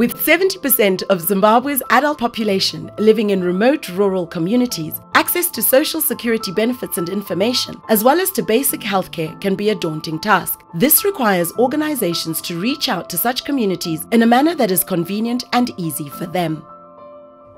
With 70% of Zimbabwe's adult population living in remote rural communities, access to social security benefits and information, as well as to basic healthcare, can be a daunting task. This requires organizations to reach out to such communities in a manner that is convenient and easy for them.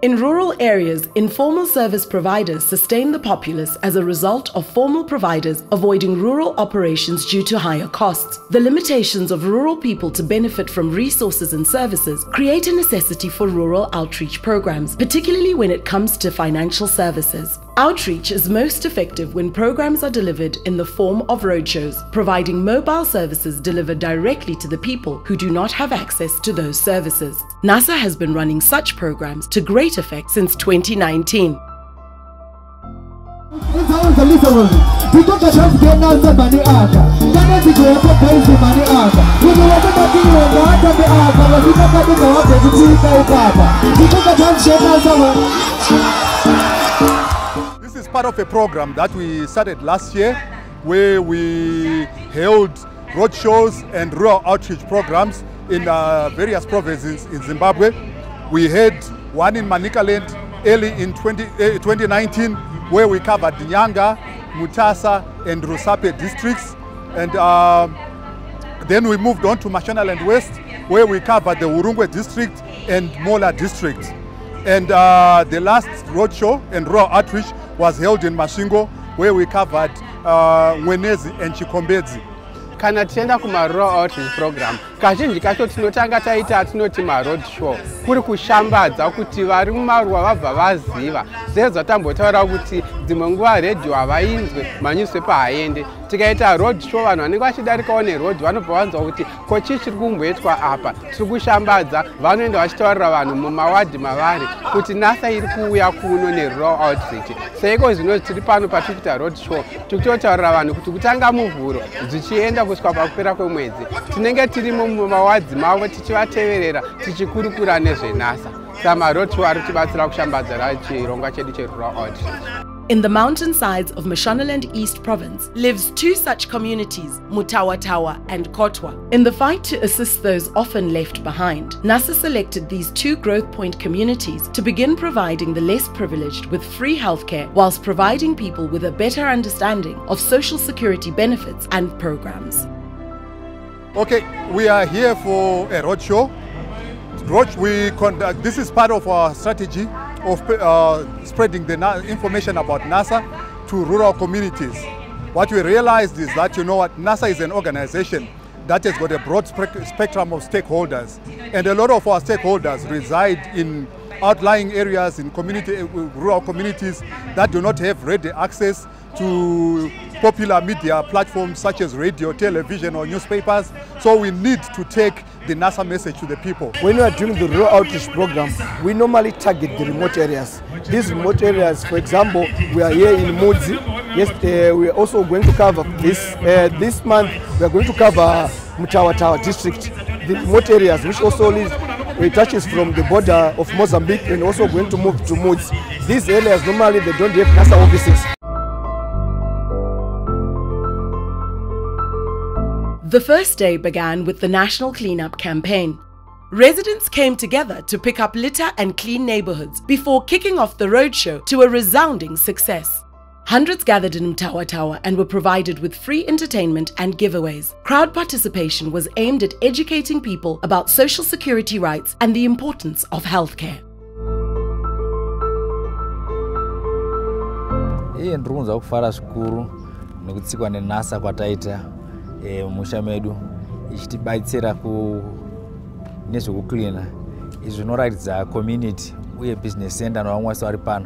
In rural areas, informal service providers sustain the populace as a result of formal providers avoiding rural operations due to higher costs. The limitations of rural people to benefit from resources and services create a necessity for rural outreach programs, particularly when it comes to financial services. Outreach is most effective when programs are delivered in the form of roadshows, providing mobile services delivered directly to the people who do not have access to those services. NSSA has been running such programs to great effect since 2019. This is part of a program that we started last year, where we held roadshows and rural outreach programs in various provinces in Zimbabwe. We had one in Manicaland early in 2019, where we covered Nyanga, Mutasa and Rusape districts. And then we moved on to Mashonaland West, where we covered the Urungwe district and Mola district. And the last roadshow and rural outreach was held in Mashingo, where we covered Mwenezi and Chikombedzi. Kana tienda kuma rural outreach program, kazhinji kacho tinotanga taita tinoti ma road show, kuri kushambadza kuti vari mumaruwa vabva vaziva. Zvezvo tambotaura kuti dzimwe nguva radio havainzwe, manyusipepa haaende. Tikaita road show, vanhu vanenge vachidarikawo neroad vanobva vanzwa kuti ko chii chiri kumboitwa apa. Tiri kushambadza, vanoenda vachitaurira vanhu mumawadhi mavari kuti NSSA iri kuuya kuno nerural outreach. Seiko zvino tiri pano patiri kuita road show, tiri kutotaurira vanhu kuti kutanga muvhuro zvichienda kusvika pakupera kwemwedzi tinenge tirimo mumawadhi mavo tichivateverera tichikurukura nezveNSSA. Saka road show ari kutibatsira kushambadzira chirongwa chedu cherural outreach. In the mountainsides of Mashonaland East Province lives two such communities, Mutawatawa and Kotwa. In the fight to assist those often left behind, NSSA selected these two growth point communities to begin providing the less privileged with free healthcare, whilst providing people with a better understanding of social security benefits and programs. Okay, we are here for a roadshow. This is part of our strategy of spreading the information about NSSA to rural communities. What we realized is that, NSSA is an organization that has got a broad spectrum of stakeholders, and a lot of our stakeholders reside in outlying areas in rural communities that do not have ready access to popular media platforms such as radio, television or newspapers. So we need to take the NSSA message to the people. When we are doing the rural outreach program, we normally target the remote areas. These remote areas, for example, we are here in Mudzi. Yes, we are also going to cover this month. We are going to cover Mutawatawa district, the remote areas, which also touches from the border of Mozambique, and also going to move to Mudzi. These areas normally they don't have NSSA offices. The first day began with the National Cleanup Campaign. Residents came together to pick up litter and clean neighborhoods before kicking off the roadshow to a resounding success. Hundreds gathered in Mutawatawa and were provided with free entertainment and giveaways. Crowd participation was aimed at educating people about social security rights and the importance of healthcare. Ndirikunzwa kufara zvikuru nekutsikwa neNSSA kwataita musha medu ichitibatsira nezvekucleana. Izvi zvinoratidza community uye business center nevamwe vese vari pano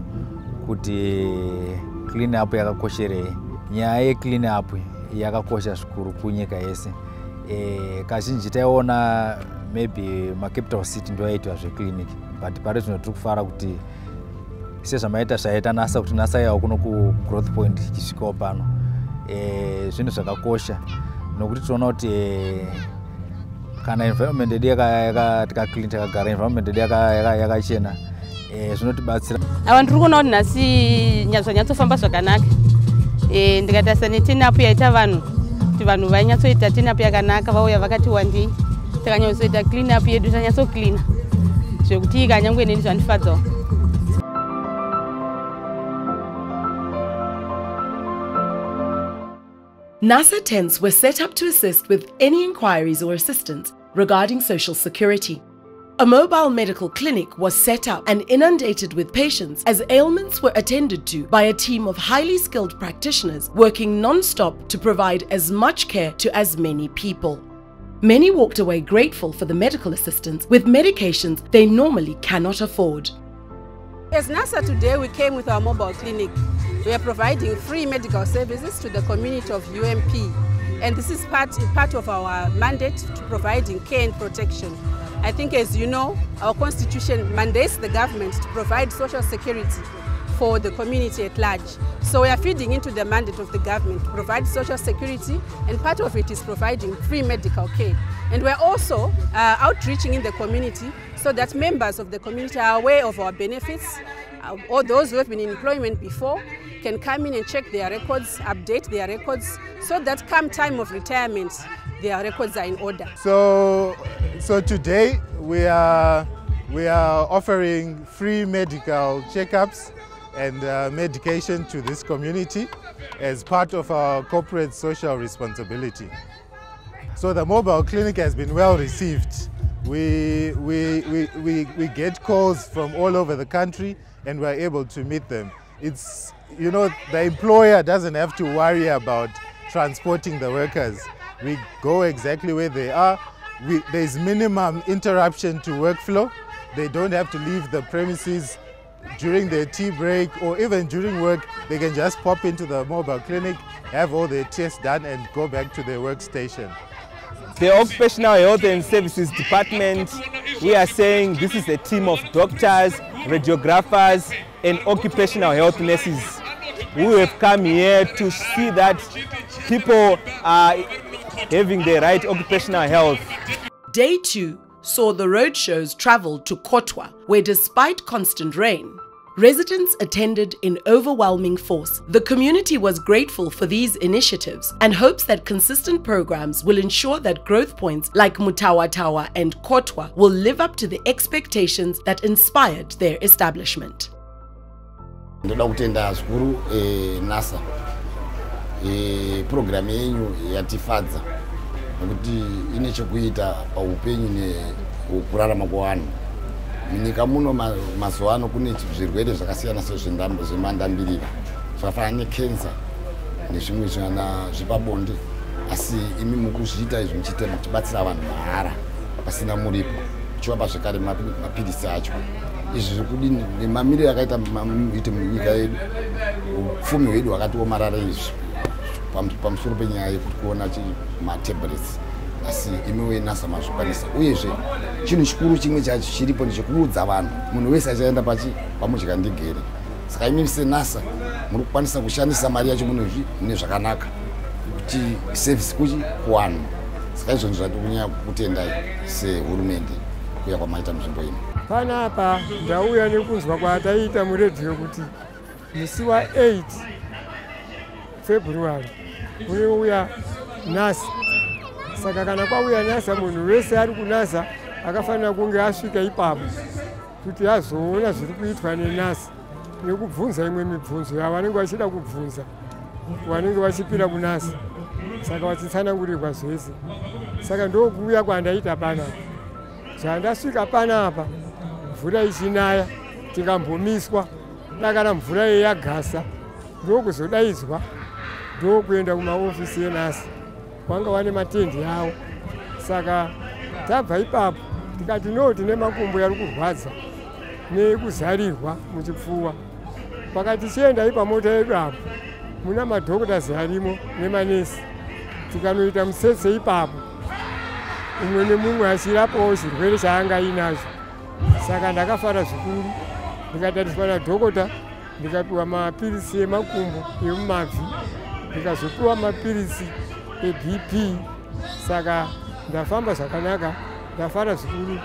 kuti clean up yakakosherei. Nyaya ye-clean up yakakosha zvikuru kunyika yese. Kazhinji taiona maybe macapital city ndo yaitwa zveclinic, but pari zvino tiri kufara kuti sezvamaita zvaita NSSA kuti NSSA yawo kuno ku-growth point ichisvikawo pano. Zvinhu zvakakosha nokuti tinoona kuti kana environment yedu tikaclean takagara environment yedu yakachena zvinotibatsira. Avanhu tiri kuona kuti nhasi zvanyatsofamba zvakanaka. Ndikatarisa netin-up yaita vanhu kuti vanhu vainyatsoita tin-up yakanaka, vauya vakati wandei, takanyatsoita clean up yedu tanyatso clean. zvekuti kanyangwe neni zvandifadzawo. NSSA tents were set up to assist with any inquiries or assistance regarding social security. A mobile medical clinic was set up and inundated with patients as ailments were attended to by a team of highly skilled practitioners working non-stop to provide as much care to as many people. Many walked away grateful for the medical assistance with medications they normally cannot afford. As NSSA today, we came with our mobile clinic. We are providing free medical services to the community of UMP, and this is part of our mandate to providing care and protection. I think, as you know, our constitution mandates the government to provide social security for the community at large. So we are feeding into the mandate of the government to provide social security, and part of it is providing free medical care. And we're also outreaching in the community so that members of the community are aware of our benefits, or those who have been in employment before can come in and check their records, update their records, so that come time of retirement, their records are in order. So today we are offering free medical checkups and medication to this community as part of our corporate social responsibility. So the mobile clinic has been well received. We get calls from all over the country and we're able to meet them. It's, you know, the employer doesn't have to worry about transporting the workers. We go exactly where they are. There's minimum interruption to workflow. They don't have to leave the premises during their tea break or even during work. They can just pop into the mobile clinic, have all their tests done and go back to their workstation. The Occupational Health and Services Department, we are saying this is a team of doctors, radiographers and occupational health nurses who have come here to see that people are having the right occupational health. Day 2 saw the roadshows travel to Kotwa, where despite constant rain, residents attended in overwhelming force. The community was grateful for these initiatives and hopes that consistent programs will ensure that growth points like Mutawatawa and Kotwa will live up to the expectations that inspired their establishment. Ndoda kutenda zvikuru NSSA program yenyu yatifadza nokuti ine chekuita paupenyu nekurarama kwevanhu. Munyika muno mazuva ano kune zvirwere zvakasiyana zvemandambirira zvakafanana necancer nezvimwe zvepabonde, asi imi mukuzviita izvi muchibatsira vanhu mahara pasina muripo, muchivapa zvekare mapirisi acho. Izvi zvekudini nemamiriro akaita ite munyika yedu, upfumi hwedu hwakatiomarara izvi pamusoro penyaya yekuti kuona matablets, asi imiwe NSSA mazvikwanisa. Uyezve chinhu chikuru chimwe chacho chiripo ndechekuudza vanhu munhu wese achaenda pamudya ndigere. Saka imi seNSSA muri kukwanisa kushandisa mari yacho mune zvakanaka kuti service kuchi kuvanhu. Saka izvozvo zvatikunyanya kutendai sehurumende kuuya kwamaita munzvimbo ino. Panapa ndauya nekunzwa kwataita muredhiyo kuti musi wa8 February unouya NSSA. Saka kana kwauya NSSA munhu wese ari kuNSSA akafanira kunge asvika ipapo kuti azoona zviri kuitwa neNSSA nekubvunza imwe mibvunzo yavanenge vachida kubvunza vanenge vachipira kuNSSA. Saka vachitsanangurirwa zvese. Saka ndokuuya kwandaita panapa. Zvandasvika panapa mvura ichinaya tikambomiswa, kana mvura yagasa ndokuzodaidzwa ndokuenda kumaofisi eNSSA. Wanga wane matende yawo. Saka tabva ipapo tikati no tine makumbo yari kurwadza nekuzarirwa muchipfuwa. Pakati chienda ipamota yedu apo muna madhokodhazi arimo nemanesi, tikanoita mutsetse ipapo umwe nemumwe achirapawo zvirwere chaanga inazvo. Saka ndakafara zvikuru, ndikatariswa nadhokota ndikapiwa mapirisi emakumbo emumabvi, ndikazopiwa mapirisi eBP. Saka ndafamba zvakanaka, ndafara zvikuru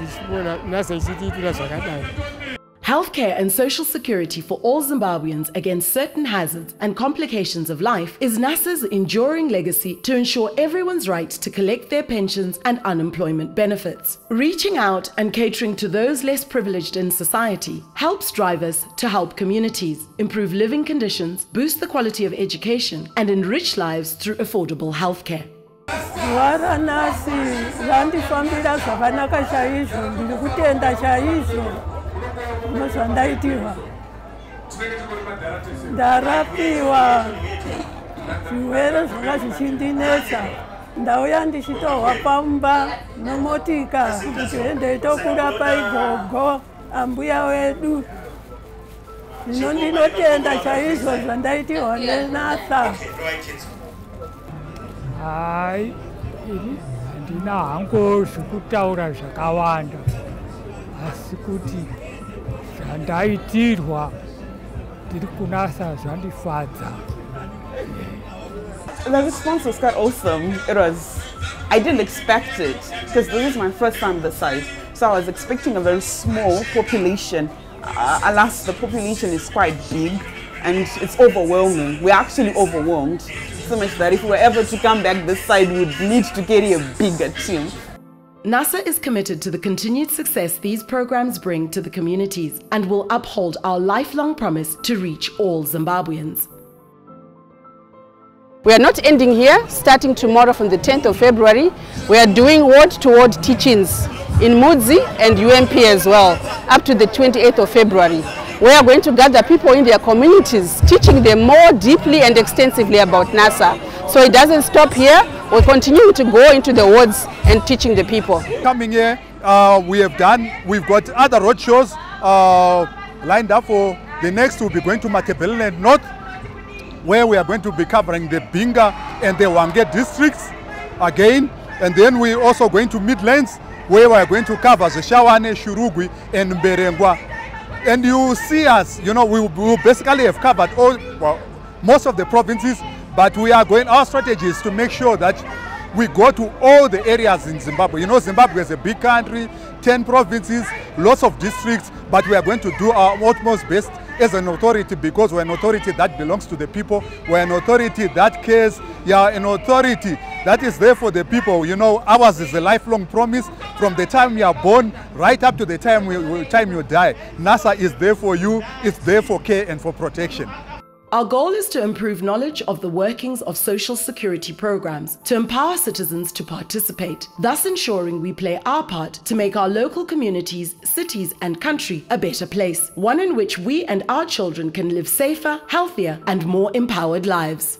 ndichiona NSSA ichitiitira zvakadai. Healthcare and social security for all Zimbabweans against certain hazards and complications of life is NSSA's enduring legacy to ensure everyone's right to collect their pensions and unemployment benefits. Reaching out and catering to those less privileged in society helps drive us to help communities, improve living conditions, boost the quality of education, and enrich lives through affordable healthcare. Varanasi vandifambira zvakanaka chaizvo, ndiri kutenda chaizvo nezvandaitirwa. Ndarapiwa zvirwere zvanga zvichindinetsa, ndauya ndichitorwa pamba nemotika kuti ndeitokurapa igogo ambuya wedu. Zvino ndinotenda chaizvo zvandaitirwa neNSSA. Hai, handina hango zvekutaura zvakawanda, asi kuti zvandaitirwa ndiri kunasa zvandifadza. The response was quite awesome. I didn't expect it because this is my first time on the site, so I was expecting a very small population. Alas, the population is quite big and it's overwhelming. We're actually overwhelmed. So much that if we were ever to come back this side, we would need to carry a bigger team. NSSA is committed to the continued success these programs bring to the communities and will uphold our lifelong promise to reach all Zimbabweans. We are not ending here. Starting tomorrow from the 10th of February, we are doing word-to-word teachings in Mudzi and UMP as well, up to the 28th of February. We are going to gather people in their communities, teaching them more deeply and extensively about NSSA. So it doesn't stop here. We'll continue to go into the wards and teaching the people. Coming here, we've got other roadshows lined up for the next. We'll be going to Matabeleland North, where we are going to be covering the Binga and the Wange districts again. And then we're also going to Midlands, where we are going to cover the Shawane, Shurugwi and Mberengwa. And you see us, you know, we basically have covered most of the provinces, but our strategy is to make sure that we go to all the areas in Zimbabwe. You know, Zimbabwe is a big country, 10 provinces, lots of districts, but we are going to do our utmost best as an authority, because we're an authority that belongs to the people. We're an authority that cares. Yeah, an authority that is there for the people. You know, ours is a lifelong promise from the time you are born right up to the time you die. NSSA is there for you. It's there for care and for protection. Our goal is to improve knowledge of the workings of social security programs, to empower citizens to participate, thus ensuring we play our part to make our local communities, cities and country a better place, one in which we and our children can live safer, healthier and more empowered lives.